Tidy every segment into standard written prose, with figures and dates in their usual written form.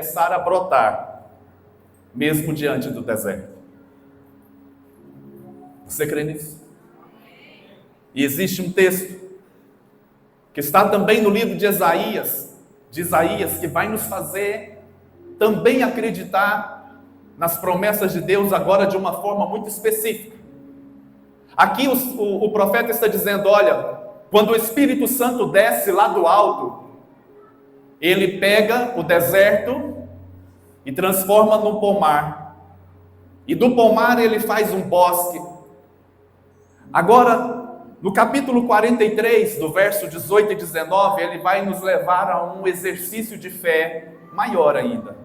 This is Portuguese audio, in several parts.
começar a brotar, mesmo diante do deserto. Você crê nisso? E existe um texto que está também no livro de Isaías, que vai nos fazer também acreditar nas promessas de Deus agora de uma forma muito específica. Aqui o profeta está dizendo, olha, quando o Espírito Santo desce lá do alto, ele pega o deserto e transforma num pomar. E do pomar ele faz um bosque. Agora, no capítulo 43, do verso 18 e 19, ele vai nos levar a um exercício de fé maior ainda.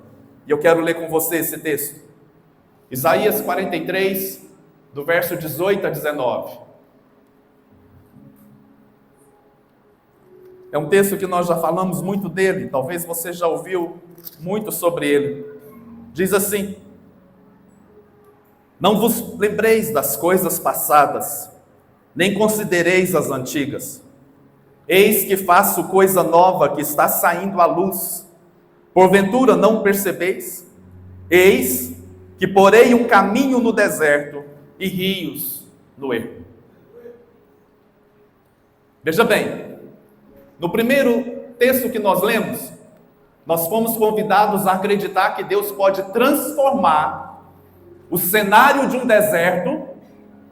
E eu quero ler com você esse texto. Isaías 43, do verso 18 a 19. É um texto que nós já falamos muito dele, talvez você já ouviu muito sobre ele. Diz assim: não vos lembreis das coisas passadas, nem considereis as antigas. Eis que faço coisa nova que está saindo à luz. Porventura não percebeis? Eis que porei um caminho no deserto e rios no ermo. Veja bem, no primeiro texto que nós lemos, nós fomos convidados a acreditar que Deus pode transformar o cenário de um deserto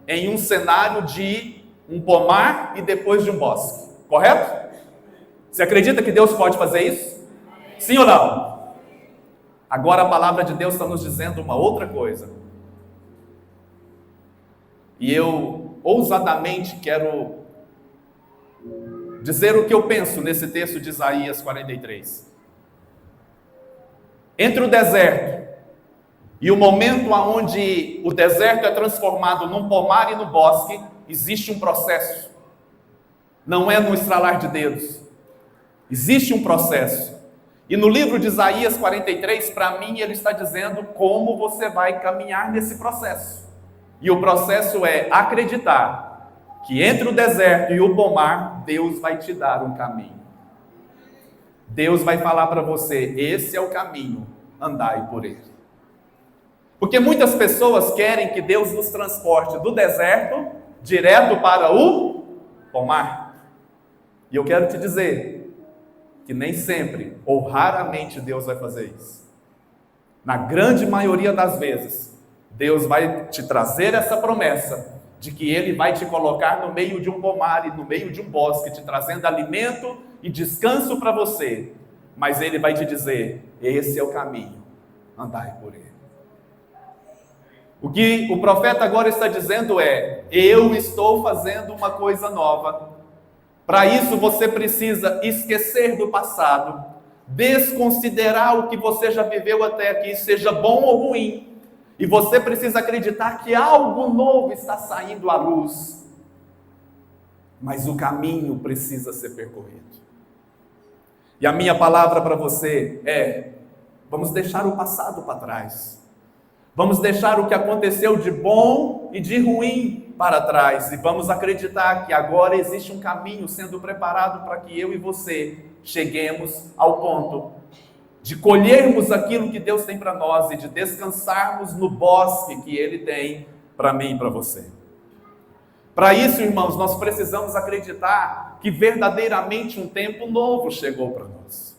em um cenário de um pomar e depois de um bosque. Correto? Você acredita que Deus pode fazer isso? Sim ou não? Agora a palavra de Deus está nos dizendo uma outra coisa. E eu ousadamente quero dizer o que eu penso nesse texto de Isaías 43. Entre o deserto e o momento onde o deserto é transformado num pomar e no bosque, existe um processo. Não é no estralar de dedos. Existe um processo. E no livro de Isaías 43, para mim, ele está dizendo como você vai caminhar nesse processo. E o processo é acreditar que entre o deserto e o pomar, Deus vai te dar um caminho. Deus vai falar para você, esse é o caminho, andai por ele. Porque muitas pessoas querem que Deus nos transporte do deserto direto para o pomar. E eu quero te dizer que nem sempre, ou raramente, Deus vai fazer isso. Na grande maioria das vezes, Deus vai te trazer essa promessa de que Ele vai te colocar no meio de um pomar e no meio de um bosque, te trazendo alimento e descanso para você. Mas Ele vai te dizer, esse é o caminho, andai por ele. O que o profeta agora está dizendo é, eu estou fazendo uma coisa nova. Para isso você precisa esquecer do passado, desconsiderar o que você já viveu até aqui, seja bom ou ruim. E você precisa acreditar que algo novo está saindo à luz. Mas o caminho precisa ser percorrido. E a minha palavra para você é, vamos deixar o passado para trás. Vamos deixar o que aconteceu de bom e de ruim para trás. E vamos acreditar que agora existe um caminho sendo preparado para que eu e você cheguemos ao ponto de colhermos aquilo que Deus tem para nós e de descansarmos no bosque que Ele tem para mim e para você. Para isso, irmãos, nós precisamos acreditar que verdadeiramente um tempo novo chegou para nós.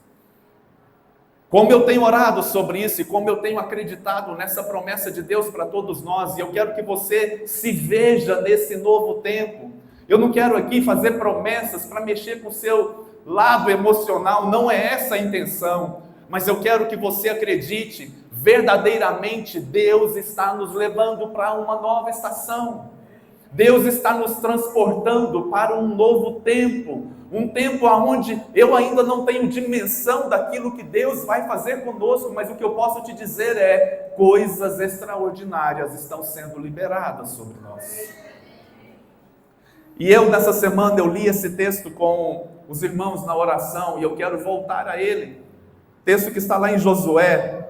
Como eu tenho orado sobre isso e como eu tenho acreditado nessa promessa de Deus para todos nós, e eu quero que você se veja nesse novo tempo. Eu não quero aqui fazer promessas para mexer com o seu lado emocional, não é essa a intenção. Mas eu quero que você acredite, verdadeiramente Deus está nos levando para uma nova estação. Deus está nos transportando para um novo tempo. Um tempo onde eu ainda não tenho dimensão daquilo que Deus vai fazer conosco, mas o que eu posso te dizer é, coisas extraordinárias estão sendo liberadas sobre nós. E eu, nessa semana, eu li esse texto com os irmãos na oração, e eu quero voltar a ele. Texto que está lá em Josué.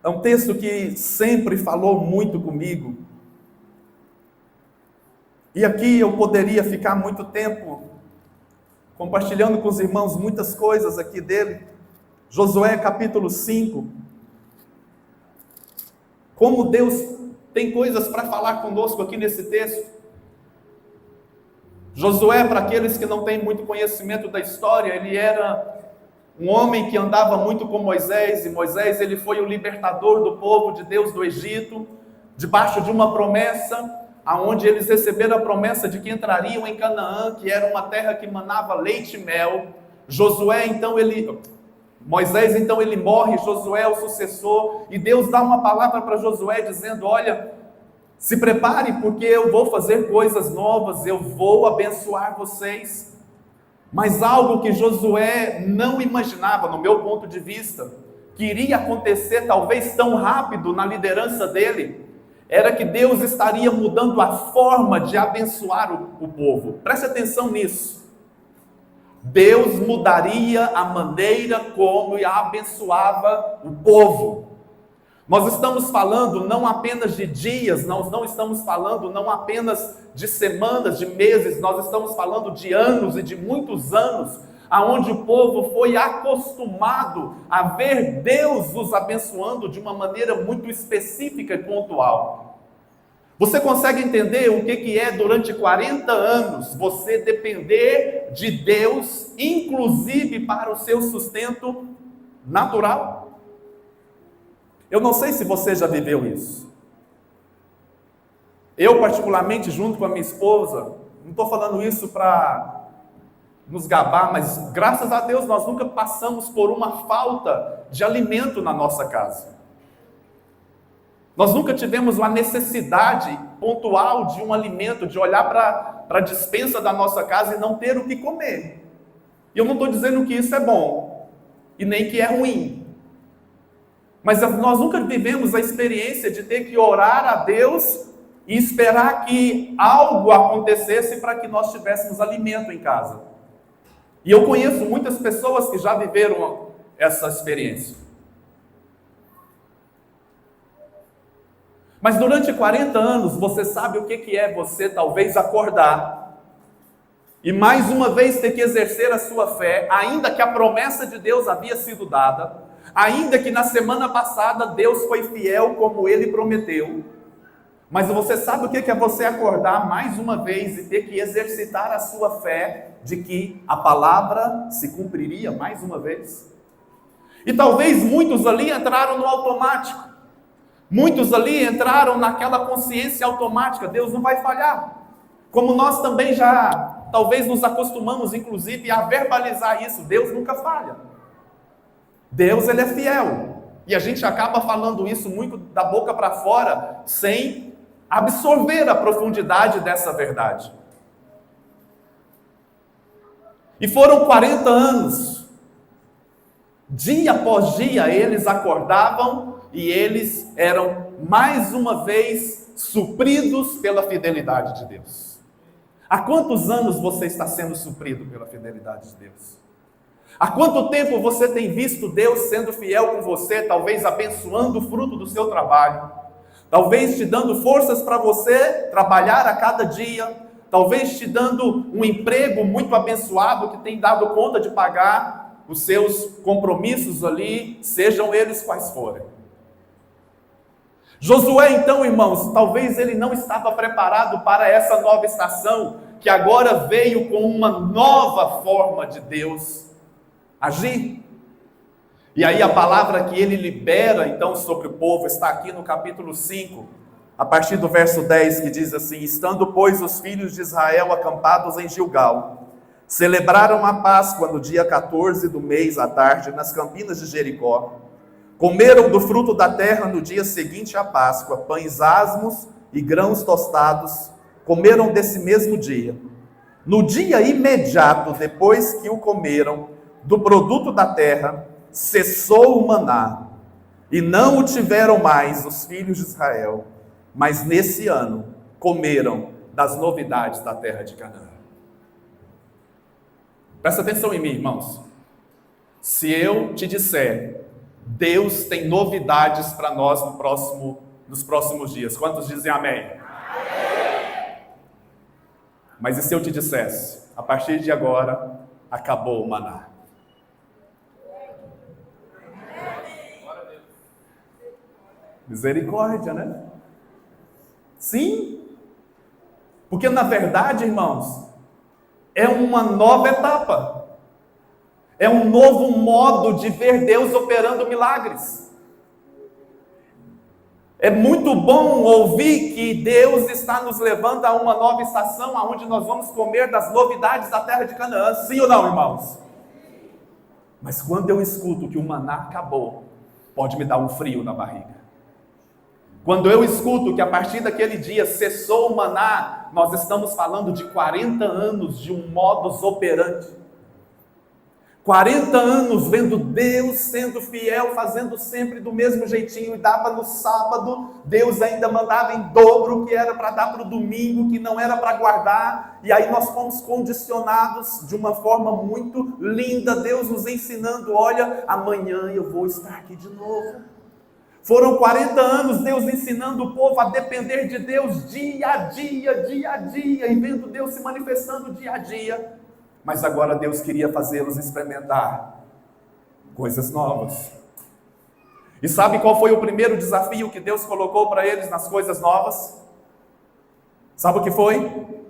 É um texto que sempre falou muito comigo. E aqui eu poderia ficar muito tempo compartilhando com os irmãos muitas coisas aqui dele. Josué capítulo 5. Como Deus tem coisas para falar conosco aqui nesse texto. Josué, para aqueles que não têm muito conhecimento da história, ele era um homem que andava muito com Moisés, e Moisés ele foi o libertador do povo de Deus do Egito, debaixo de uma promessa, aonde eles receberam a promessa de que entrariam em Canaã, que era uma terra que manava leite e mel. Moisés então ele morre, Josué é o sucessor, e Deus dá uma palavra para Josué dizendo: olha, se prepare porque eu vou fazer coisas novas, eu vou abençoar vocês. Mas algo que Josué não imaginava, no meu ponto de vista, que iria acontecer talvez tão rápido na liderança dele, era que Deus estaria mudando a forma de abençoar o povo. Preste atenção nisso. Deus mudaria a maneira como abençoava o povo. Nós estamos falando não apenas de dias, nós não estamos falando não apenas de semanas, de meses, nós estamos falando de anos e de muitos anos, aonde o povo foi acostumado a ver Deus os abençoando de uma maneira muito específica e pontual. Você consegue entender o que é durante 40 anos você depender de Deus, inclusive para o seu sustento natural? Eu não sei se você já viveu isso. Eu, particularmente, junto com a minha esposa, não estou falando isso para nos gabar, mas graças a Deus nós nunca passamos por uma falta de alimento na nossa casa. Nós nunca tivemos uma necessidade pontual de um alimento, de olhar para a despensa da nossa casa e não ter o que comer. E eu não estou dizendo que isso é bom, e nem que é ruim. Mas nós nunca vivemos a experiência de ter que orar a Deus e esperar que algo acontecesse para que nós tivéssemos alimento em casa. E eu conheço muitas pessoas que já viveram essa experiência. Mas durante 40 anos, você sabe o que é você talvez acordar e mais uma vez ter que exercer a sua fé, ainda que a promessa de Deus havia sido dada, ainda que na semana passada Deus foi fiel como Ele prometeu, mas você sabe o que é você acordar mais uma vez e ter que exercitar a sua fé de que a palavra se cumpriria mais uma vez? E talvez muitos ali entraram no automático, muitos ali entraram naquela consciência automática: Deus não vai falhar. Como nós também já, talvez nos acostumamos inclusive a verbalizar isso: Deus nunca falha. Deus, Ele é fiel. E a gente acaba falando isso muito da boca para fora, sem absorver a profundidade dessa verdade. E foram 40 anos. Dia após dia, eles acordavam e eles eram, mais uma vez, supridos pela fidelidade de Deus. Há quantos anos você está sendo suprido pela fidelidade de Deus? Há quanto tempo você tem visto Deus sendo fiel com você, talvez abençoando o fruto do seu trabalho, talvez te dando forças para você trabalhar a cada dia, talvez te dando um emprego muito abençoado que tem dado conta de pagar os seus compromissos ali, sejam eles quais forem. Josué, então, irmãos, talvez ele não estava preparado para essa nova estação, que agora veio com uma nova forma de Deus agir. E aí a palavra que ele libera então sobre o povo está aqui no capítulo 5, a partir do verso 10, que diz assim: estando, pois, os filhos de Israel acampados em Gilgal, celebraram a Páscoa no dia 14 do mês à tarde, nas campinas de Jericó. Comeram do fruto da terra no dia seguinte à Páscoa, pães asmos e grãos tostados, comeram desse mesmo dia. No dia imediato depois que o comeram, do produto da terra, cessou o maná, e não o tiveram mais os filhos de Israel, mas nesse ano comeram das novidades da terra de Canaã. Presta atenção em mim, irmãos. Se eu te disser, Deus tem novidades para nós nos próximos dias, quantos dizem amém? Amém? Mas e se eu te dissesse, a partir de agora, acabou o maná? Misericórdia, né? Sim. Porque na verdade, irmãos, é uma nova etapa. É um novo modo de ver Deus operando milagres. É muito bom ouvir que Deus está nos levando a uma nova estação, onde nós vamos comer das novidades da terra de Canaã. Sim ou não, irmãos? Mas quando eu escuto que o maná acabou, pode me dar um frio na barriga. Quando eu escuto que a partir daquele dia cessou o maná, nós estamos falando de 40 anos de um modus operandi. 40 anos vendo Deus sendo fiel, fazendo sempre do mesmo jeitinho, e dava no sábado, Deus ainda mandava em dobro, que era para dar para o domingo, que não era para guardar, e aí nós fomos condicionados de uma forma muito linda, Deus nos ensinando, olha, amanhã eu vou estar aqui de novo. Foram 40 anos Deus ensinando o povo a depender de Deus dia a dia, e vendo Deus se manifestando dia a dia. Mas agora Deus queria fazê-los experimentar coisas novas. E sabe qual foi o primeiro desafio que Deus colocou para eles nas coisas novas? Sabe o que foi? O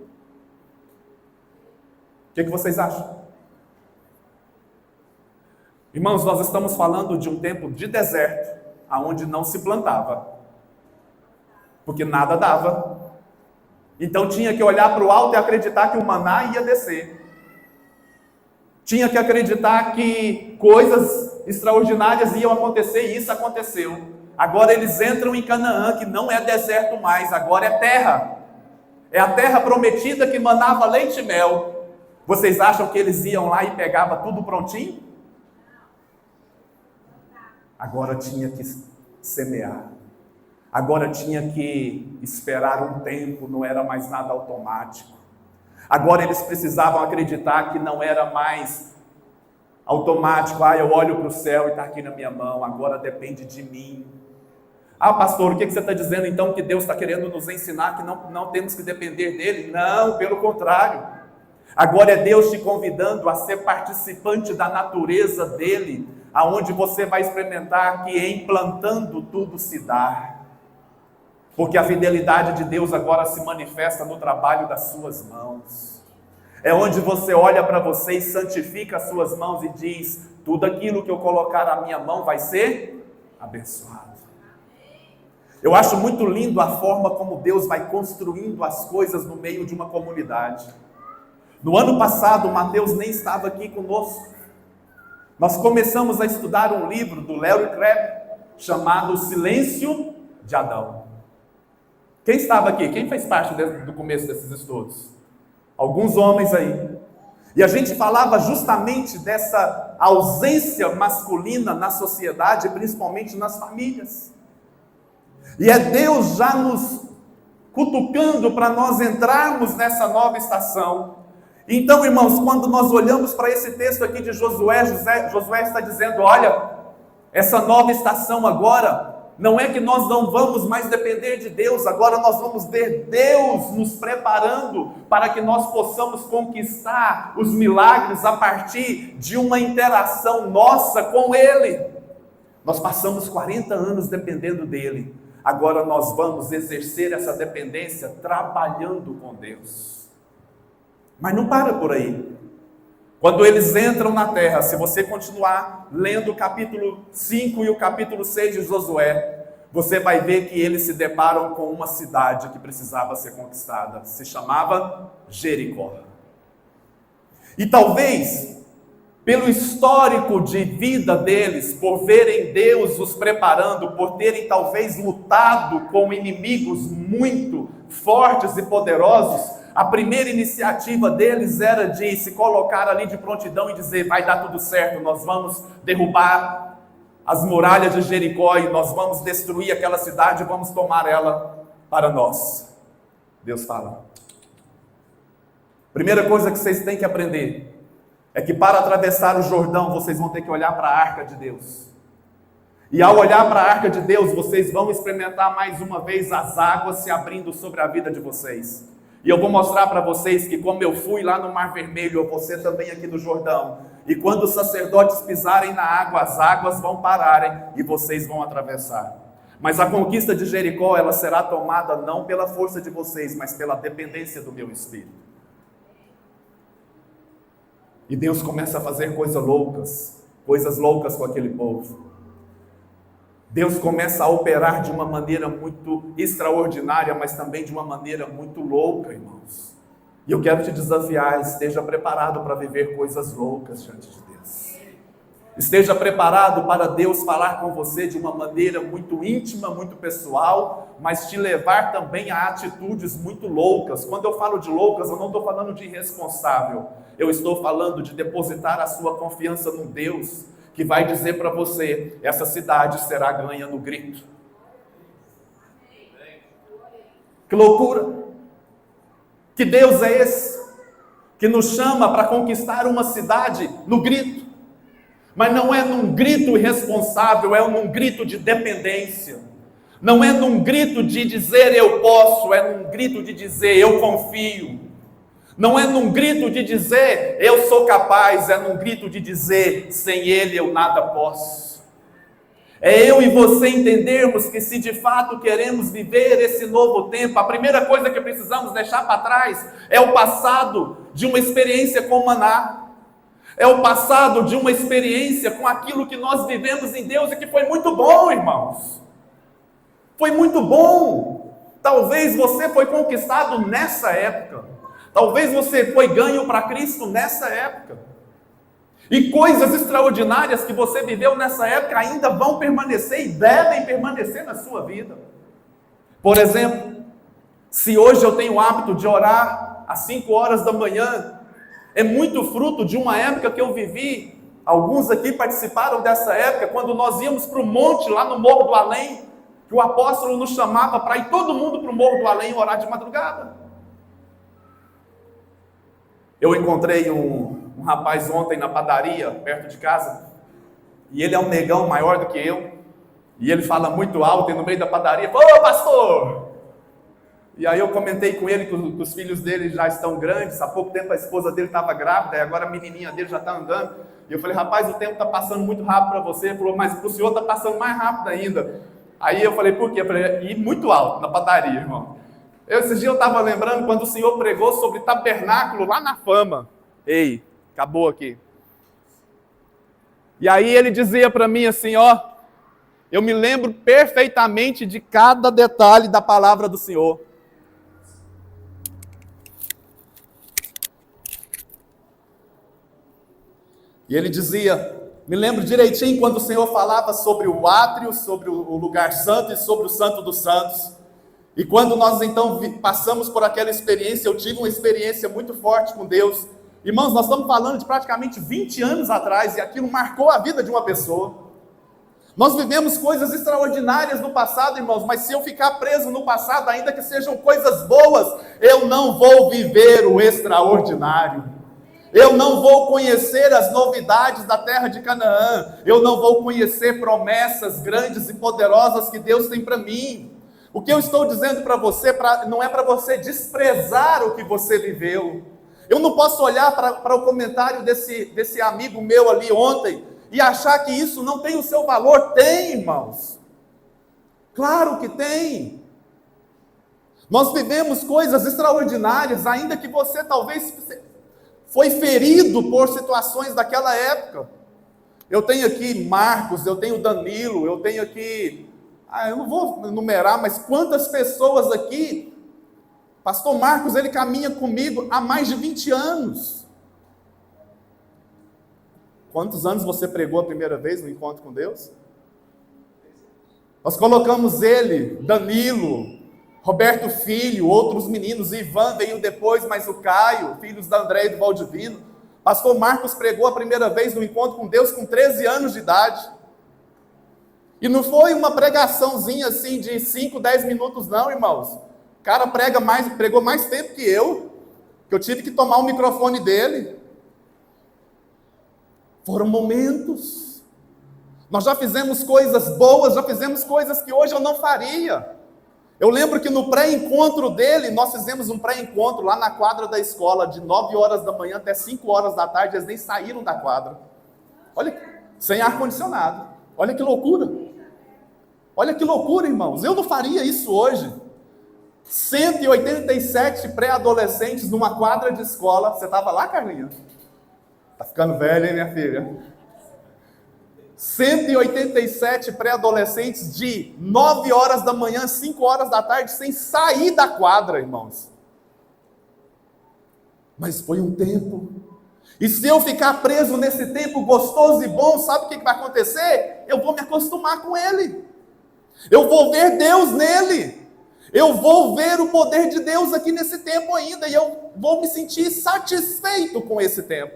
que vocês acham? Irmãos, nós estamos falando de um tempo de deserto, onde não se plantava, porque nada dava. Então tinha que olhar para o alto e acreditar que o maná ia descer. Tinha que acreditar que coisas extraordinárias iam acontecer, e isso aconteceu. Agora eles entram em Canaã, que não é deserto mais, agora é terra. É a terra prometida que manava leite e mel. Vocês acham que eles iam lá e pegavam tudo prontinho? Agora tinha que semear. Agora tinha que esperar um tempo, não era mais nada automático. Agora eles precisavam acreditar que não era mais automático. Eu olho para o céu e está aqui na minha mão, agora depende de mim. Pastor, o que você está dizendo então? Que Deus está querendo nos ensinar que não temos que depender dele? Não, pelo contrário. Agora é Deus te convidando a ser participante da natureza dele, aonde você vai experimentar que em plantando tudo se dá. Porque a fidelidade de Deus agora se manifesta no trabalho das suas mãos. É onde você olha para você e santifica as suas mãos e diz, tudo aquilo que eu colocar na minha mão vai ser abençoado. Eu acho muito lindo a forma como Deus vai construindo as coisas no meio de uma comunidade. No ano passado, o Mateus nem estava aqui conosco. Nós começamos a estudar um livro do Larry Crabb, chamado O Silêncio de Adão. Quem estava aqui? Quem fez parte do começo desses estudos? Alguns homens aí. E a gente falava justamente dessa ausência masculina na sociedade, principalmente nas famílias. E é Deus já nos cutucando para nós entrarmos nessa nova estação. Então, irmãos, quando nós olhamos para esse texto aqui de Josué está dizendo, olha, essa nova estação agora, não é que nós não vamos mais depender de Deus, agora nós vamos ver Deus nos preparando para que nós possamos conquistar os milagres a partir de uma interação nossa com Ele. Nós passamos 40 anos dependendo dEle, agora nós vamos exercer essa dependência trabalhando com Deus. Mas não para por aí. Quando eles entram na terra, se você continuar lendo o capítulo 5 e o capítulo 6 de Josué, você vai ver que eles se deparam com uma cidade que precisava ser conquistada. Se chamava Jericó. E talvez, pelo histórico de vida deles, por verem Deus os preparando, por terem talvez lutado com inimigos muito fortes e poderosos, a primeira iniciativa deles era de se colocar ali de prontidão e dizer, vai dar tudo certo, nós vamos derrubar as muralhas de Jericó e nós vamos destruir aquela cidade e vamos tomar ela para nós. Deus fala. Primeira coisa que vocês têm que aprender é que para atravessar o Jordão, vocês vão ter que olhar para a arca de Deus. E ao olhar para a arca de Deus, vocês vão experimentar mais uma vez as águas se abrindo sobre a vida de vocês. E eu vou mostrar para vocês que como eu fui lá no Mar Vermelho, eu vou ser também aqui no Jordão. E quando os sacerdotes pisarem na água, as águas vão pararem e vocês vão atravessar. Mas a conquista de Jericó, ela será tomada não pela força de vocês, mas pela dependência do meu Espírito. E Deus começa a fazer coisas loucas com aquele povo. Deus começa a operar de uma maneira muito extraordinária, mas também de uma maneira muito louca, irmãos. E eu quero te desafiar, esteja preparado para viver coisas loucas diante de Deus. Esteja preparado para Deus falar com você de uma maneira muito íntima, muito pessoal, mas te levar também a atitudes muito loucas. Quando eu falo de loucas, eu não estou falando de irresponsável. Eu estou falando de depositar a sua confiança num Deus que vai dizer para você, essa cidade será ganha no grito. Que loucura! Que Deus é esse? Que nos chama para conquistar uma cidade no grito. Mas não é num grito irresponsável, é num grito de dependência. Não é num grito de dizer eu posso, é num grito de dizer eu confio. Não é num grito de dizer eu sou capaz, é num grito de dizer sem Ele eu nada posso. É eu e você entendermos que se de fato queremos viver esse novo tempo, a primeira coisa que precisamos deixar para trás é o passado de uma experiência com maná. É o passado de uma experiência com aquilo que nós vivemos em Deus e que foi muito bom, irmãos. Foi muito bom. Talvez você foi conquistado nessa época. Talvez você foi ganho para Cristo nessa época. E coisas extraordinárias que você viveu nessa época ainda vão permanecer e devem permanecer na sua vida. Por exemplo, se hoje eu tenho o hábito de orar às 5 horas da manhã, é muito fruto de uma época que eu vivi. Alguns aqui participaram dessa época, quando nós íamos para o monte, lá no Morro do Além, que o apóstolo nos chamava para ir todo mundo para o Morro do Além orar de madrugada. Eu encontrei um rapaz ontem na padaria, perto de casa, e ele é um negão maior do que eu, e ele fala muito alto, e no meio da padaria, ô pastor! E aí eu comentei com ele que os filhos dele já estão grandes, há pouco tempo a esposa dele estava grávida, e agora a menininha dele já está andando, e eu falei, rapaz, o tempo está passando muito rápido para você. Ele falou, mas para o senhor está passando mais rápido ainda. Aí eu falei, por quê? Eu falei, e muito alto, na padaria, irmão. Esses dias eu estava lembrando quando o Senhor pregou sobre tabernáculo lá na Fama. Ei, acabou aqui. E aí ele dizia para mim assim, ó, eu me lembro perfeitamente de cada detalhe da palavra do Senhor. E ele dizia, me lembro direitinho quando o Senhor falava sobre o átrio, sobre o lugar santo e sobre o santo dos santos. E quando nós então passamos por aquela experiência, eu tive uma experiência muito forte com Deus. Irmãos, nós estamos falando de praticamente 20 anos atrás, e aquilo marcou a vida de uma pessoa. Nós vivemos coisas extraordinárias no passado, irmãos, mas se eu ficar preso no passado, ainda que sejam coisas boas, eu não vou viver o extraordinário. Eu não vou conhecer as novidades da terra de Canaã. Eu não vou conhecer promessas grandes e poderosas que Deus tem para mim. O que eu estou dizendo para você não é para você desprezar o que você viveu. Eu não posso olhar para o comentário desse amigo meu ali ontem e achar que isso não tem o seu valor. Tem, irmãos. Claro que tem. Nós vivemos coisas extraordinárias, ainda que você talvez foi ferido por situações daquela época. Eu tenho aqui Marcos, eu tenho Danilo, eu tenho aqui... eu não vou enumerar, mas quantas pessoas aqui, pastor Marcos, ele caminha comigo há mais de 20 anos. Quantos anos você pregou a primeira vez no encontro com Deus? Nós colocamos ele, Danilo, Roberto Filho, outros meninos, Ivan veio depois, mas o Caio, filhos da André e do Valdivino. Pastor Marcos pregou a primeira vez no encontro com Deus com 13 anos de idade. E não foi uma pregaçãozinha assim de 5, 10 minutos não, irmãos. O cara pregou mais tempo que eu tive que tomar o microfone dele. Foram momentos. Nós já fizemos coisas boas, já fizemos coisas que hoje eu não faria. Eu lembro que no pré-encontro dele, nós fizemos um pré-encontro lá na quadra da escola, de 9 horas da manhã até 5 horas da tarde, eles nem saíram da quadra. Olha, sem ar-condicionado. Olha que loucura. Olha que loucura, irmãos, eu não faria isso hoje. 187 pré-adolescentes numa quadra de escola. Você estava lá, Carlinhos? Tá ficando velha, hein, minha filha? 187 pré-adolescentes de 9 horas da manhã, 5 horas da tarde, sem sair da quadra, irmãos. Mas foi um tempo. E se eu ficar preso nesse tempo gostoso e bom, sabe o que vai acontecer? Eu vou me acostumar com ele. Eu vou ver Deus nele. Eu vou ver o poder de Deus aqui nesse tempo ainda. E eu vou me sentir satisfeito com esse tempo.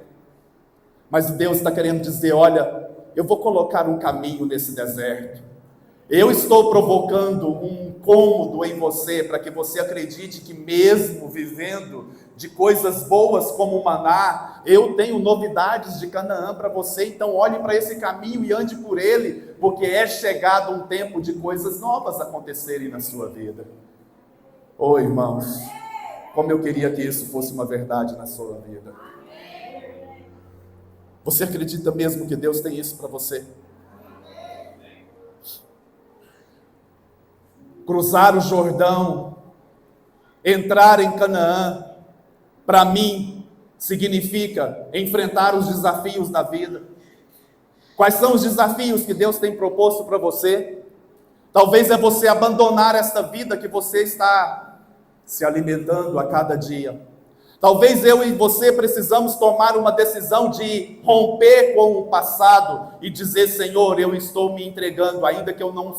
Mas Deus está querendo dizer, olha, eu vou colocar um caminho nesse deserto. Eu estou provocando um incômodo em você, para que você acredite que mesmo vivendo de coisas boas como o maná, eu tenho novidades de Canaã para você. Então olhe para esse caminho e ande por ele, porque é chegado um tempo de coisas novas acontecerem na sua vida. Oh, irmãos, como eu queria que isso fosse uma verdade na sua vida. Você acredita mesmo que Deus tem isso para você? Cruzar o Jordão, entrar em Canaã, para mim, significa enfrentar os desafios da vida. Quais são os desafios que Deus tem proposto para você? Talvez é você abandonar esta vida que você está se alimentando a cada dia. Talvez eu e você precisamos tomar uma decisão de romper com o passado e dizer, Senhor, eu estou me entregando, ainda que eu não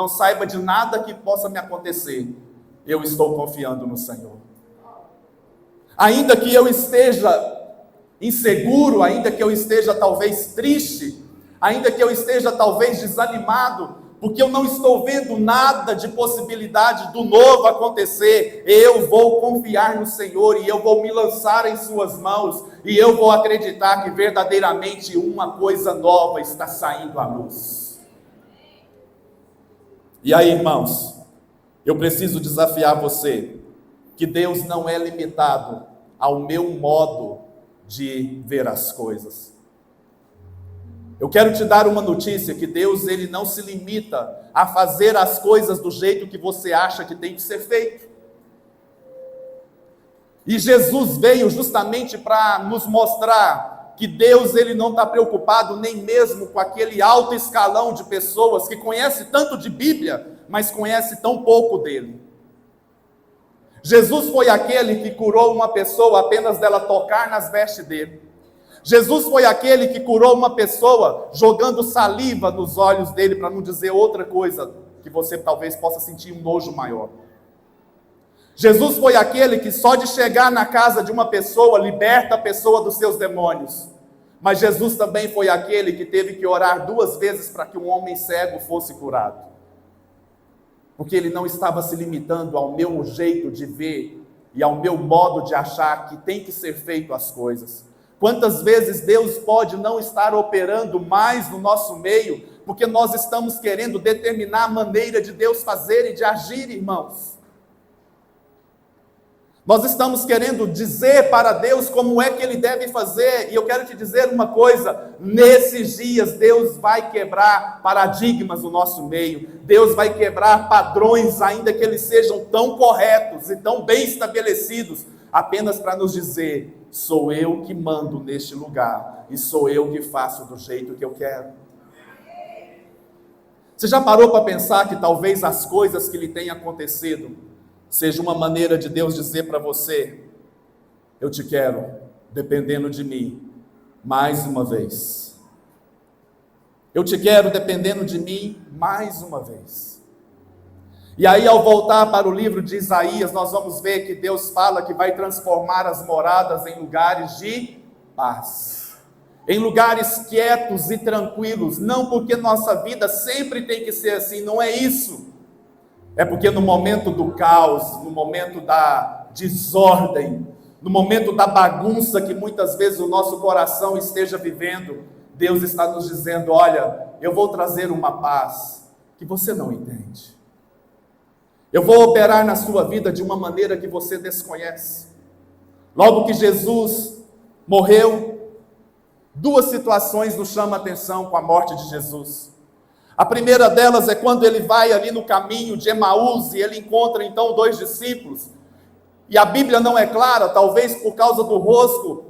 saiba de nada que possa me acontecer, eu estou confiando no Senhor. Ainda que eu esteja inseguro, ainda que eu esteja talvez triste, ainda que eu esteja talvez desanimado, porque eu não estou vendo nada de possibilidade do novo acontecer, eu vou confiar no Senhor e eu vou me lançar em suas mãos e eu vou acreditar que verdadeiramente uma coisa nova está saindo à luz. E aí, irmãos, eu preciso desafiar você, que Deus não é limitado ao meu modo de ver as coisas. Eu quero te dar uma notícia, que Deus ele não se limita a fazer as coisas do jeito que você acha que tem que ser feito. E Jesus veio justamente para nos mostrar que Deus ele não está preocupado nem mesmo com aquele alto escalão de pessoas que conhece tanto de Bíblia, mas conhece tão pouco dele. Jesus foi aquele que curou uma pessoa apenas dela tocar nas vestes dele. Jesus foi aquele que curou uma pessoa jogando saliva nos olhos dele, para não dizer outra coisa, que você talvez possa sentir um nojo maior. Jesus foi aquele que só de chegar na casa de uma pessoa, liberta a pessoa dos seus demônios. Mas Jesus também foi aquele que teve que orar 2 vezes para que um homem cego fosse curado. Porque ele não estava se limitando ao meu jeito de ver e ao meu modo de achar que tem que ser feito as coisas. Quantas vezes Deus pode não estar operando mais no nosso meio, porque nós estamos querendo determinar a maneira de Deus fazer e de agir, irmãos. Nós estamos querendo dizer para Deus como é que Ele deve fazer, e eu quero te dizer uma coisa, nesses dias Deus vai quebrar paradigmas no nosso meio, Deus vai quebrar padrões, ainda que eles sejam tão corretos e tão bem estabelecidos, apenas para nos dizer, sou eu que mando neste lugar, e sou eu que faço do jeito que eu quero. Você já parou para pensar que talvez as coisas que lhe têm acontecido, seja uma maneira de Deus dizer para você, eu te quero, dependendo de mim, mais uma vez. Eu te quero dependendo de mim, mais uma vez. E aí, ao voltar para o livro de Isaías, nós vamos ver que Deus fala que vai transformar as moradas em lugares de paz, em lugares quietos e tranquilos, não porque nossa vida sempre tem que ser assim, não é isso, é porque no momento do caos, no momento da desordem, no momento da bagunça que muitas vezes o nosso coração esteja vivendo, Deus está nos dizendo, olha, eu vou trazer uma paz que você não entende. Eu vou operar na sua vida de uma maneira que você desconhece. Logo que Jesus morreu, 2 situações nos chamam a atenção com a morte de Jesus. A primeira delas é quando ele vai ali no caminho de Emaús e ele encontra então 2 discípulos. E a Bíblia não é clara, talvez por causa do rosto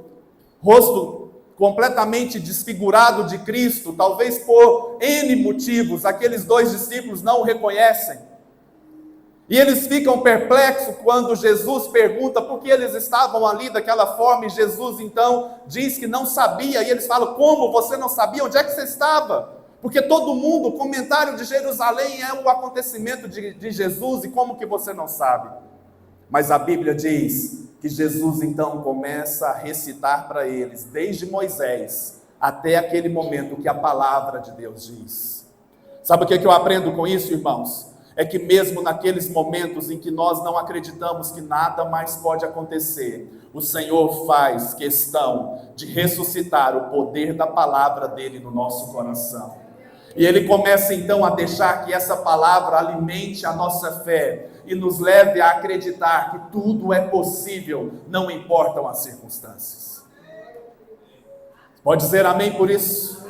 completamente desfigurado de Cristo, talvez por N motivos, aqueles 2 discípulos não o reconhecem. E eles ficam perplexos quando Jesus pergunta por que eles estavam ali daquela forma, e Jesus então diz que não sabia, e eles falam: como você não sabia? Onde é que você estava? Porque todo mundo, o comentário de Jerusalém é o acontecimento de Jesus, e como que você não sabe? Mas a Bíblia diz que Jesus então começa a recitar para eles, desde Moisés até aquele momento que a palavra de Deus diz. Sabe o que eu aprendo com isso, irmãos? É que mesmo naqueles momentos em que nós não acreditamos que nada mais pode acontecer, o Senhor faz questão de ressuscitar o poder da palavra dele no nosso coração. E ele começa então a deixar que essa palavra alimente a nossa fé e nos leve a acreditar que tudo é possível, não importam as circunstâncias. Pode dizer amém por isso?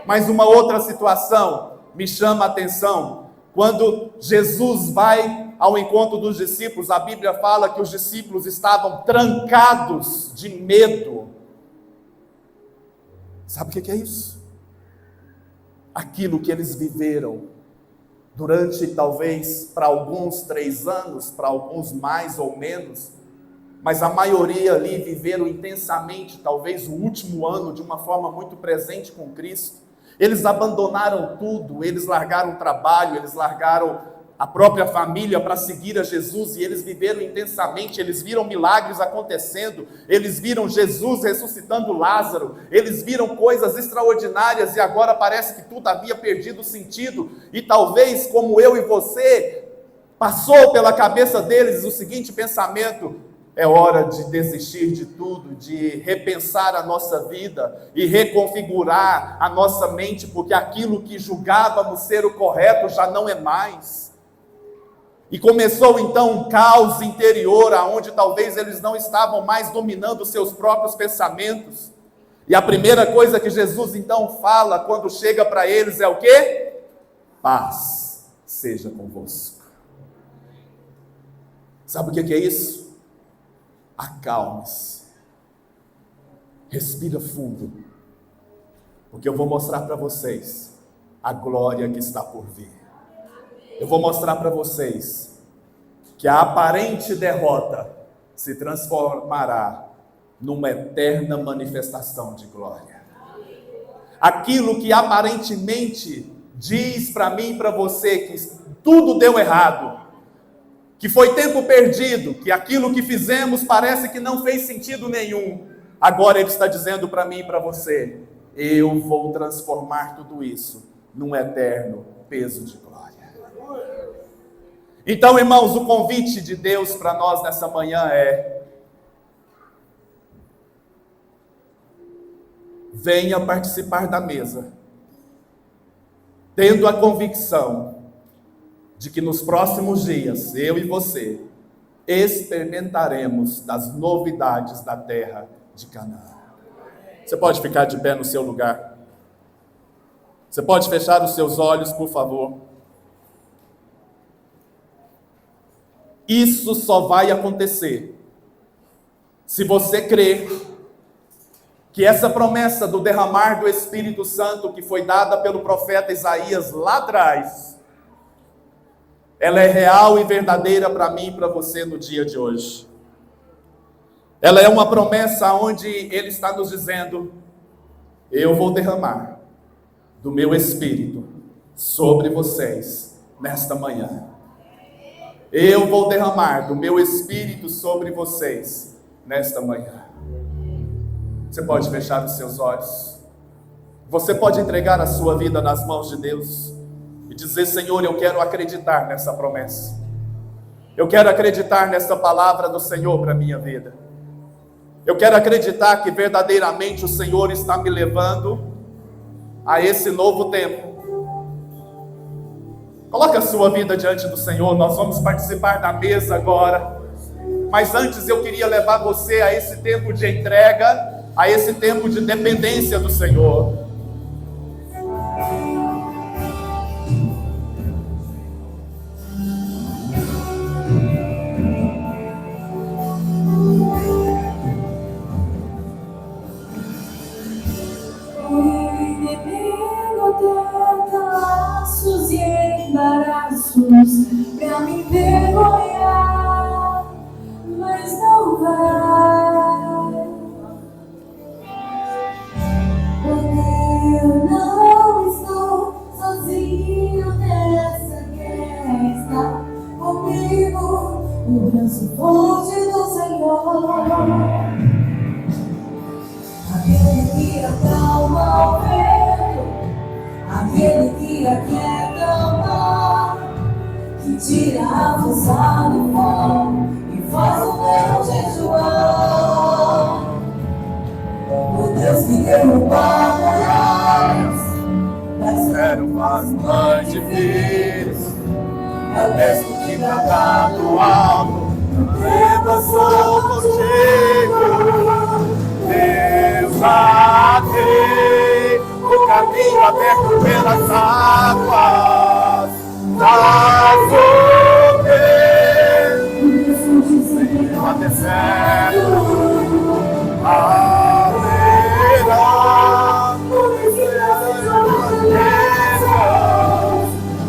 Mas uma outra situação me chama a atenção. Quando Jesus vai ao encontro dos discípulos, a Bíblia fala que os discípulos estavam trancados de medo. Sabe o que é isso? Aquilo que eles viveram durante talvez para alguns 3 anos, para alguns mais ou menos, mas a maioria ali viveram intensamente, talvez o último ano de uma forma muito presente com Cristo. Eles abandonaram tudo, eles largaram o trabalho, eles largaram a própria família para seguir a Jesus, e eles viveram intensamente, eles viram milagres acontecendo, eles viram Jesus ressuscitando Lázaro, eles viram coisas extraordinárias, e agora parece que tudo havia perdido sentido, e talvez como eu e você, passou pela cabeça deles o seguinte pensamento: é hora de desistir de tudo, de repensar a nossa vida e reconfigurar a nossa mente, porque aquilo que julgávamos ser o correto já não é mais. E começou então um caos interior, aonde talvez eles não estavam mais dominando os seus próprios pensamentos. E a primeira coisa que Jesus então fala quando chega para eles é o quê? Paz seja convosco. Sabe o que é isso? Acalme-se. Respira fundo, porque eu vou mostrar para vocês a glória que está por vir. Eu vou mostrar para vocês que a aparente derrota se transformará numa eterna manifestação de glória. Aquilo que aparentemente diz para mim e para você que tudo deu errado, que foi tempo perdido, que aquilo que fizemos parece que não fez sentido nenhum, agora ele está dizendo para mim e para você: eu vou transformar tudo isso num eterno peso de glória. Então, irmãos, o convite de Deus para nós nessa manhã é: venha participar da mesa, tendo a convicção de que nos próximos dias, eu e você, experimentaremos das novidades da terra de Canaã. Você pode ficar de pé no seu lugar? Você pode fechar os seus olhos, por favor? Isso só vai acontecer se você crer que essa promessa do derramar do Espírito Santo que foi dada pelo profeta Isaías lá atrás, ela é real e verdadeira para mim e para você no dia de hoje. Ela é uma promessa onde Ele está nos dizendo: eu vou derramar do meu Espírito sobre vocês nesta manhã. Eu vou derramar do meu Espírito sobre vocês nesta manhã. Você pode fechar os seus olhos. Você pode entregar a sua vida nas mãos de Deus e dizer: Senhor, eu quero acreditar nessa promessa. Eu quero acreditar nessa palavra do Senhor para a minha vida. Eu quero acreditar que verdadeiramente o Senhor está me levando a esse novo tempo. Coloque a sua vida diante do Senhor. Nós vamos participar da mesa agora. Mas antes eu queria levar você a esse tempo de entrega, a esse tempo de dependência do Senhor. luxos e embaraços pra me envergonhar, mas não vai, porque eu não estou sozinho nessa guerra. Está comigo o braço forte do Senhor, aquele que acalma o vento, aquele que aquieta o mar, que tira a força do fogo e faz o meu jejuar. O Deus que derruba muralhas, Quero as mães de filhos, é o mesmo que brada do alto, leva sou contigo. Deus já tem o caminho aberto pelas águas, faz o bem, no deserto. Haverá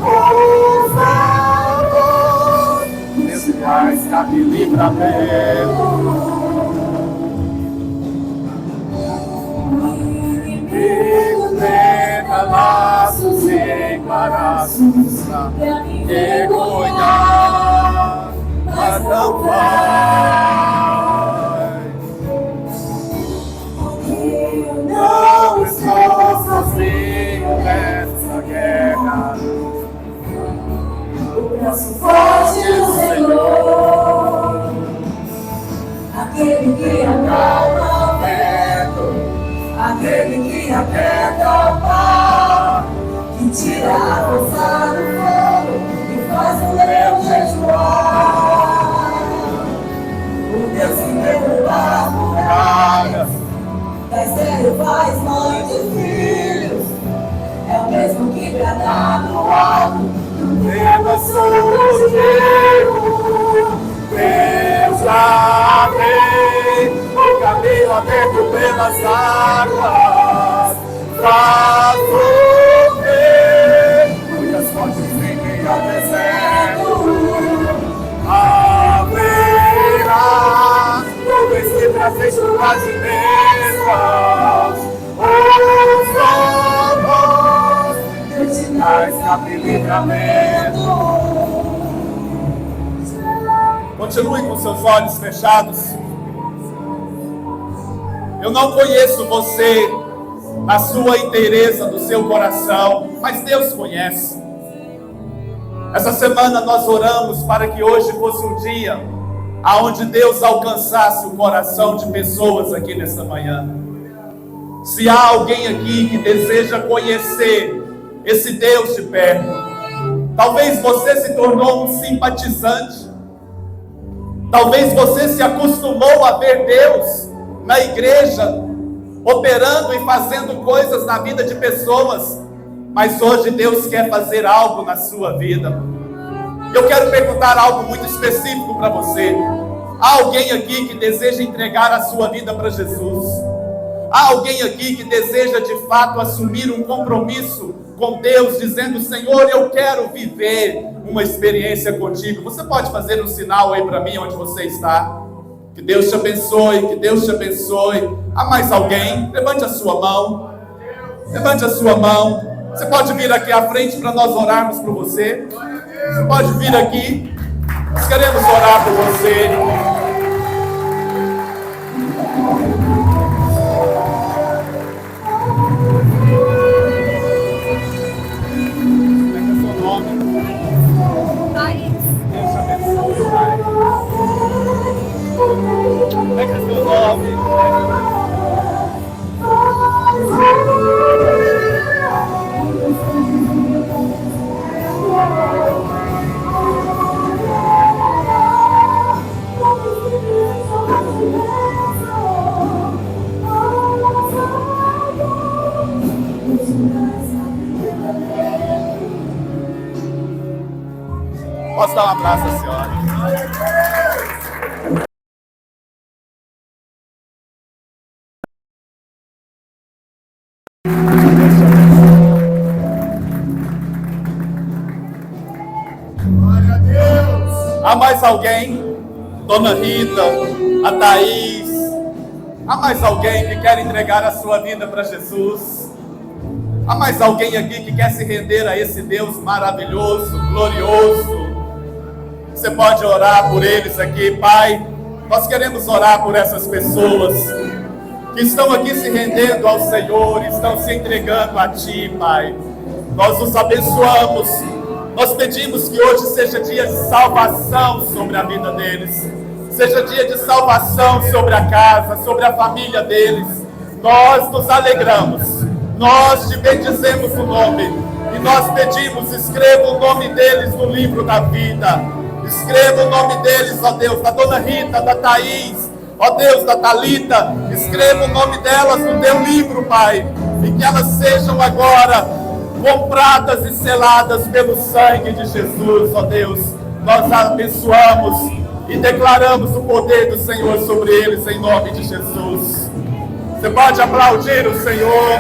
os amores, desviais, cabe livramento. Inimigo tenta laços e embaraços pra me envergonhar, mas não vai. Não estou sozinho nessa guerra. o braço forte do Senhor, aquele que acalma o vento, aquele que aquieta o mar, que tira a força do fogo e faz o meu jejuar. O Deus que derruba as muralhas, das servas, mãe de filhos, é o mesmo que brada no alto, Leva contigo. Deus já tem o caminho aberto pelas águas, faz o bem, muitas fontes vivem ao deserto. Haverá nuvens que trazem chuvas imensas, os povos destinais cabe livramento. Continue com seus olhos fechados. Eu não conheço você na sua inteireza do seu coração, mas Deus conhece. Essa semana nós oramos para que hoje fosse um dia aonde Deus alcançasse o coração de pessoas aqui nesta manhã. Se há alguém aqui que deseja conhecer esse Deus de perto, talvez você se tornou um simpatizante, talvez você se acostumou a ver Deus na igreja, operando e fazendo coisas na vida de pessoas, mas hoje Deus quer fazer algo na sua vida. Eu quero perguntar algo muito específico para você. Há alguém aqui que deseja entregar a sua vida para Jesus? Há alguém aqui que deseja de fato assumir um compromisso com Deus, dizendo: Senhor, eu quero viver uma experiência contigo? Você pode fazer um sinal aí para mim onde você está? Que Deus te abençoe, que Deus te abençoe. Há mais alguém? Levante a sua mão. Levante a sua mão. Você pode vir aqui à frente para nós orarmos por você. Você pode vir aqui. Nós queremos orar por você. Como é que é seu nome? Deus te abençoe, Pai. Como é que é seu nome? Posso dar um abraço à senhora? Há mais alguém? Dona Rita, a Thaís. Há mais alguém que quer entregar a sua vida para Jesus? Há mais alguém aqui que quer se render a esse Deus maravilhoso, glorioso? Você pode orar por eles aqui, Pai. Nós queremos orar por essas pessoas que estão aqui se rendendo ao Senhor, estão se entregando a Ti, Pai. Nós os abençoamos. Nós pedimos que hoje seja dia de salvação sobre a vida deles. Seja dia de salvação sobre a casa, sobre a família deles. Nós nos alegramos. Nós te bendizemos o nome. E nós pedimos, escreva o nome deles no livro da vida. Escreva o nome deles, ó Deus, da Dona Rita, da Thaís, ó Deus, da Thalita. Escreva o nome delas no teu livro, Pai. E que elas sejam agora compradas e seladas pelo sangue de Jesus, ó Deus. Nós abençoamos e declaramos o poder do Senhor sobre eles, em nome de Jesus. Você pode aplaudir o Senhor.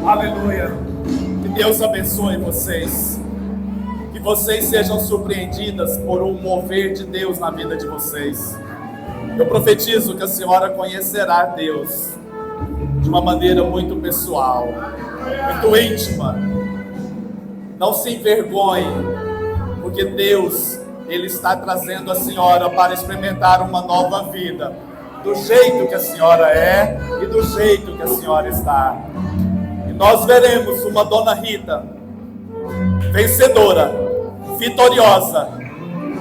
Aleluia. Que Deus abençoe vocês. Que vocês sejam surpreendidas por um mover de Deus na vida de vocês. Eu profetizo que a senhora conhecerá Deus de uma maneira muito pessoal, muito íntima. Não se envergonhe, porque Deus, Ele está trazendo a senhora para experimentar uma nova vida, do jeito que a senhora é e do jeito que a senhora está. E nós veremos uma Dona Rita vencedora, vitoriosa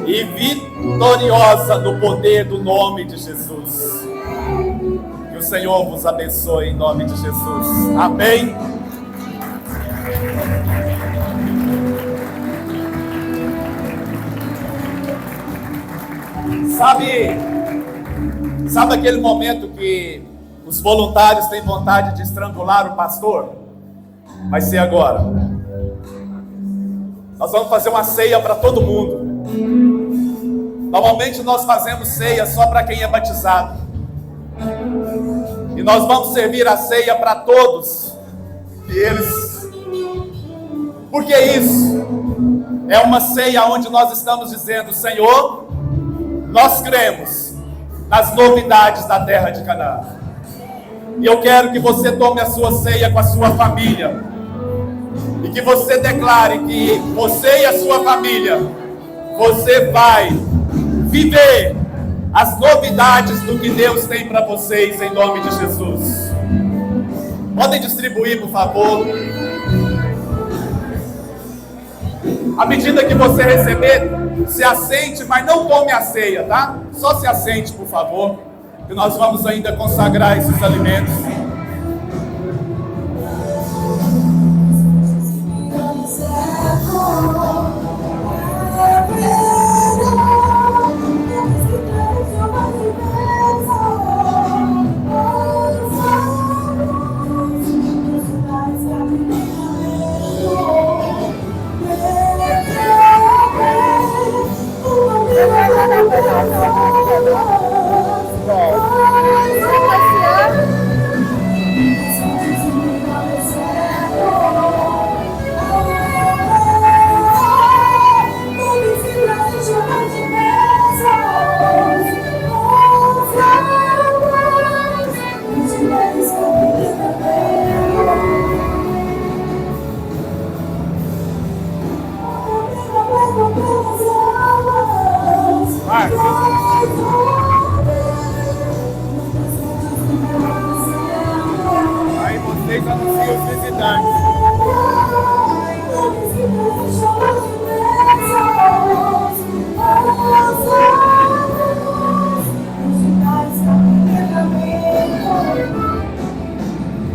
e vitoriosa no poder do nome de Jesus. Que o Senhor vos abençoe em nome de Jesus. Amém. Sabe aquele momento que os voluntários têm vontade de estrangular o pastor? Vai ser agora. Nós vamos fazer uma ceia para todo mundo. Normalmente nós fazemos ceia só para quem é batizado. E nós vamos servir a ceia para todos. E eles... Por que isso? É uma ceia onde nós estamos dizendo: Senhor, nós cremos nas novidades da terra de Canaã. E eu quero que você tome a sua ceia com a sua família. E que você declare que você e a sua família, você vai viver as novidades do que Deus tem para vocês, em nome de Jesus. Podem distribuir, por favor. À medida que você receber, se assente, mas não tome a ceia, tá? Só se assente, por favor, que nós vamos ainda consagrar esses alimentos. lugares.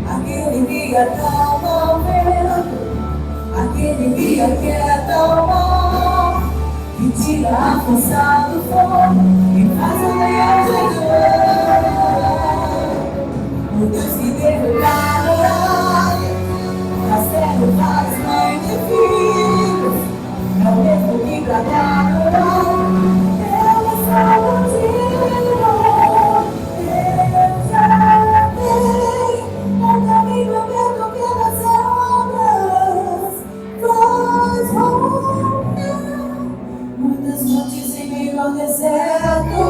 Aquele dia tão momento, aquele dia que é tão bom, que tira a força do fogo e faz o leão jejuar. O Deus que deu lugar, castelo faz mãe de filhos, é o mesmo que pra adorar, ele é salvo. Muitas noites em meio ao deserto,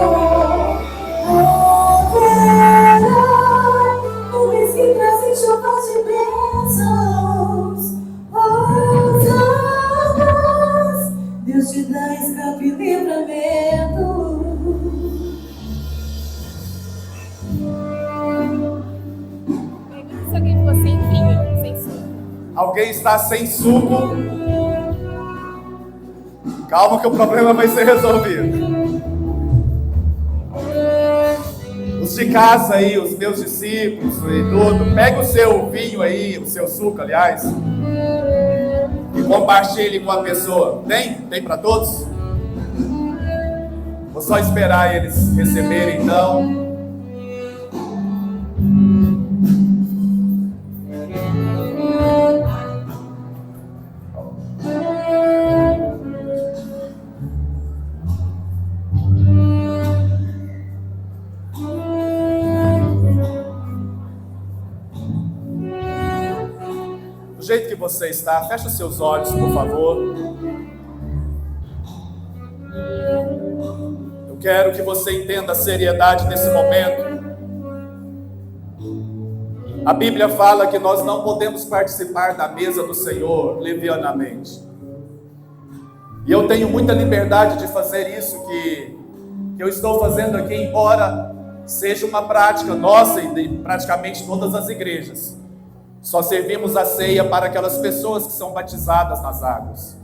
nuvens que trazem chuvas de bênçãos. Deus te dá escape e livramento. Se alguém for sem vinho, sem suco. Alguém está sem suco? Calma que o problema vai ser resolvido. Os de casa aí, os meus discípulos e tudo, pega o seu vinho aí, o seu suco, aliás, e compartilhe com a pessoa. Tem para todos? Vou só esperar eles receberem então. Do jeito que você está, fecha os seus olhos, por favor. Eu quero que você entenda a seriedade desse momento. A Bíblia fala que nós não podemos participar da mesa do Senhor levianamente. E eu tenho muita liberdade de fazer isso que eu estou fazendo aqui, embora seja uma prática nossa e de praticamente todas as igrejas. Só servimos a ceia para aquelas pessoas que são batizadas nas águas.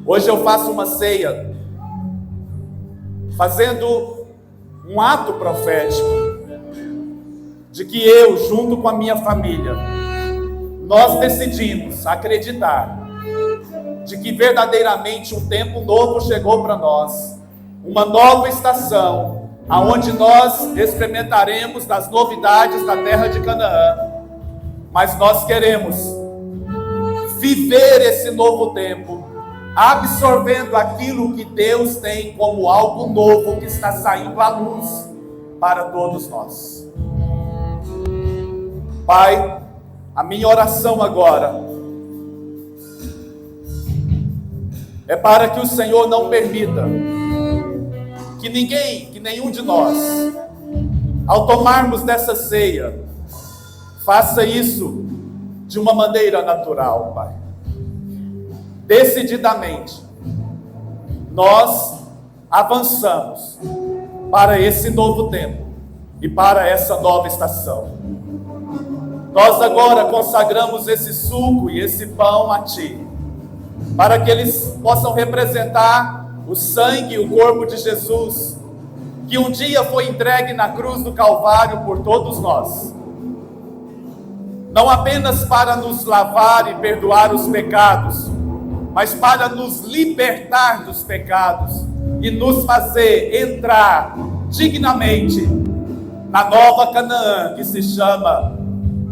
Hoje eu faço uma ceia, fazendo um ato profético, de que eu, junto com a minha família, nós decidimos acreditar, de que verdadeiramente um tempo novo chegou para nós, uma nova estação, aonde nós experimentaremos das novidades da terra de Canaã. Mas nós queremos viver esse novo tempo, absorvendo aquilo que Deus tem como algo novo que está saindo à luz para todos nós. Pai, a minha oração agora é para que o Senhor não permita que nenhum de nós, ao tomarmos dessa ceia, faça isso de uma maneira natural, Pai. Decididamente, nós avançamos para esse novo tempo e para essa nova estação. Nós agora consagramos esse suco e esse pão a Ti, para que eles possam representar o sangue e o corpo de Jesus, que um dia foi entregue na cruz do Calvário por todos nós. Não apenas para nos lavar e perdoar os pecados, mas para nos libertar dos pecados e nos fazer entrar dignamente na nova Canaã, que se chama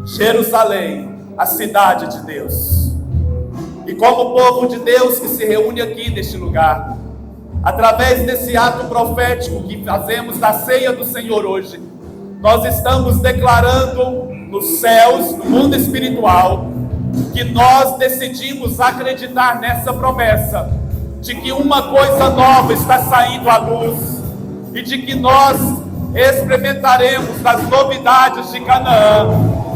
Jerusalém, a cidade de Deus. E como povo de Deus que se reúne aqui neste lugar, através desse ato profético que fazemos da ceia do Senhor hoje, nós estamos declarando nos céus, no mundo espiritual, que nós decidimos acreditar nessa promessa, de que uma coisa nova está saindo à luz, e de que nós experimentaremos das novidades de Canaã,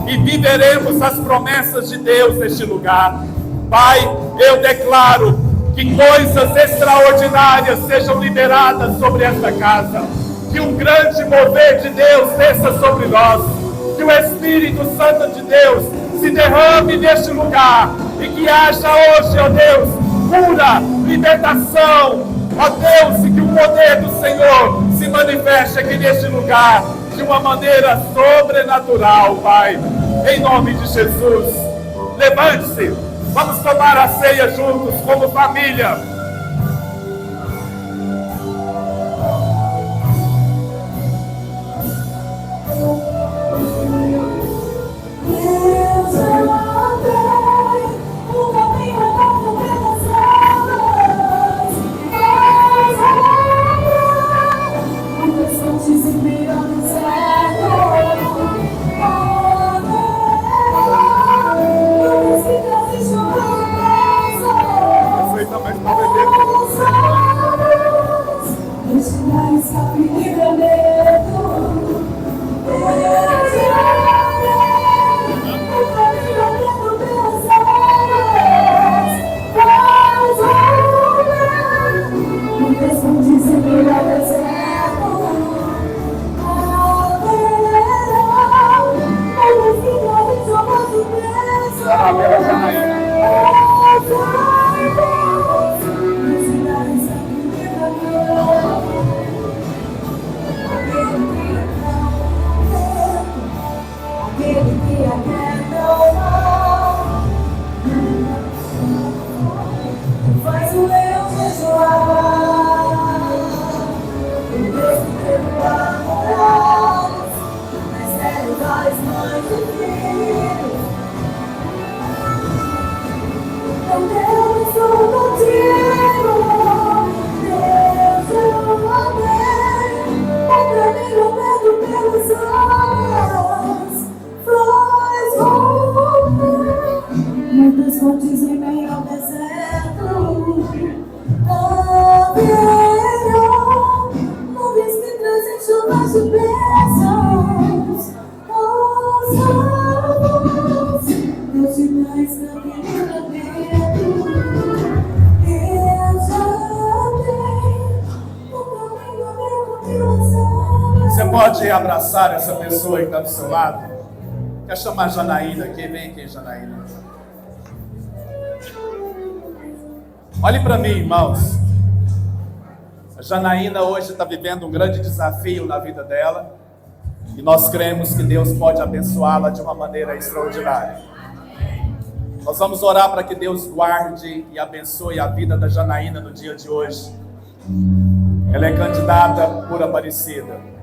e viveremos as promessas de Deus neste lugar. Pai, eu declaro que coisas extraordinárias sejam liberadas sobre esta casa, que um grande mover de Deus desça sobre nós, que o Espírito Santo de Deus se derrame neste lugar e que haja hoje, ó Deus, cura, libertação, ó Deus, e que o poder do Senhor se manifeste aqui neste lugar de uma maneira sobrenatural, Pai, em nome de Jesus. Levante-se, vamos tomar a ceia juntos como família. Você pode abraçar essa pessoa que está do seu lado? Quer chamar a Janaína aqui? Vem aqui, Janaína. Olhe para mim, irmãos. A Janaína hoje está vivendo um grande desafio na vida dela. E nós cremos que Deus pode abençoá-la de uma maneira extraordinária. Nós vamos orar para que Deus guarde e abençoe a vida da Janaína no dia de hoje. Ela é candidata por Aparecida.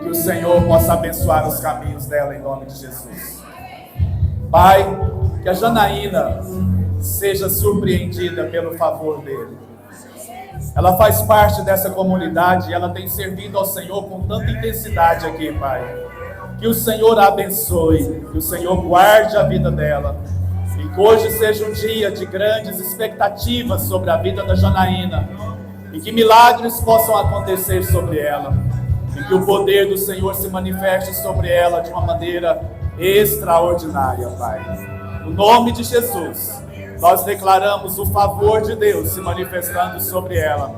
Que o Senhor possa abençoar os caminhos dela em nome de Jesus. Pai, que a Janaína seja surpreendida pelo favor dele. Ela faz parte dessa comunidade e ela tem servido ao Senhor com tanta intensidade aqui, Pai. Que o Senhor a abençoe, que o Senhor guarde a vida dela. E que hoje seja um dia de grandes expectativas sobre a vida da Janaína. E que milagres possam acontecer sobre ela. E que o poder do Senhor se manifeste sobre ela de uma maneira extraordinária, Pai. No nome de Jesus, nós declaramos o favor de Deus se manifestando sobre ela.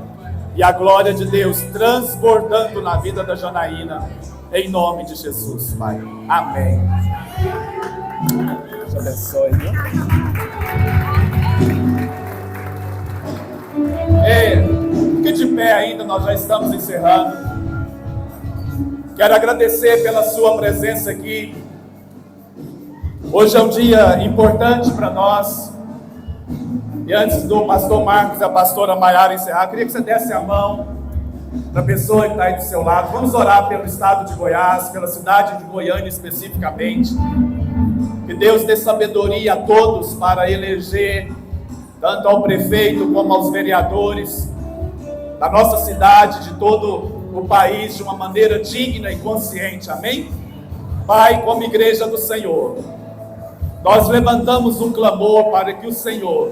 E a glória de Deus transbordando na vida da Janaína. Em nome de Jesus, Pai. Amém. Deus abençoe, viu? Fique de pé ainda, nós já estamos encerrando. Quero agradecer pela sua presença aqui. Hoje é um dia importante para nós. E antes do pastor Marcos e a pastora Maiara encerrar, queria que você desse a mão para a pessoa que está aí do seu lado. Vamos orar pelo estado de Goiás, pela cidade de Goiânia especificamente. Que Deus dê sabedoria a todos para eleger, tanto ao prefeito como aos vereadores da nossa cidade, de todo o país, de uma maneira digna e consciente, amém? Pai, como igreja do Senhor, nós levantamos um clamor para que o Senhor,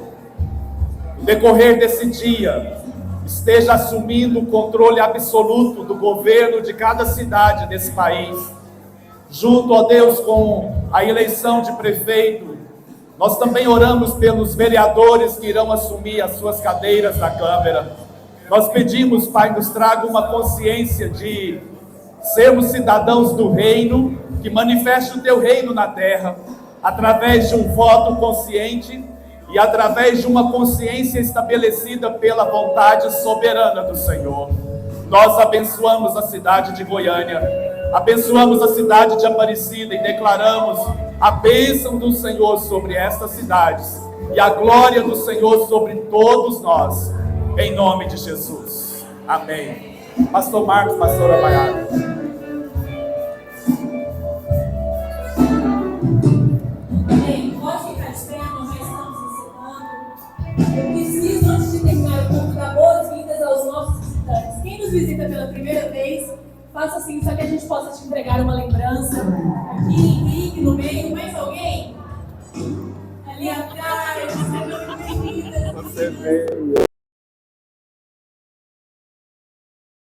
no decorrer desse dia, esteja assumindo o controle absoluto do governo de cada cidade desse país, junto a Deus com a eleição de prefeito. Nós também oramos pelos vereadores que irão assumir as suas cadeiras na Câmara. Nós pedimos, Pai, nos traga uma consciência de sermos cidadãos do reino, que manifeste o teu reino na terra. através de um voto consciente e através de uma consciência estabelecida pela vontade soberana do Senhor. Nós abençoamos a cidade de Goiânia, abençoamos a cidade de Aparecida e declaramos a bênção do Senhor sobre estas cidades e a glória do Senhor sobre todos nós, em nome de Jesus. Amém. Pastor Marcos, pastora Maiara. Amém. Pode ficar de pé, nós já estamos encerrando. Eu preciso, antes de terminar o culto, dar boas-vindas aos nossos visitantes. Quem nos visita pela primeira vez, faça assim, só que a gente possa te entregar uma lembrança. Aqui, Henrique, no meio. Mais alguém? Ali atrás. Você veio.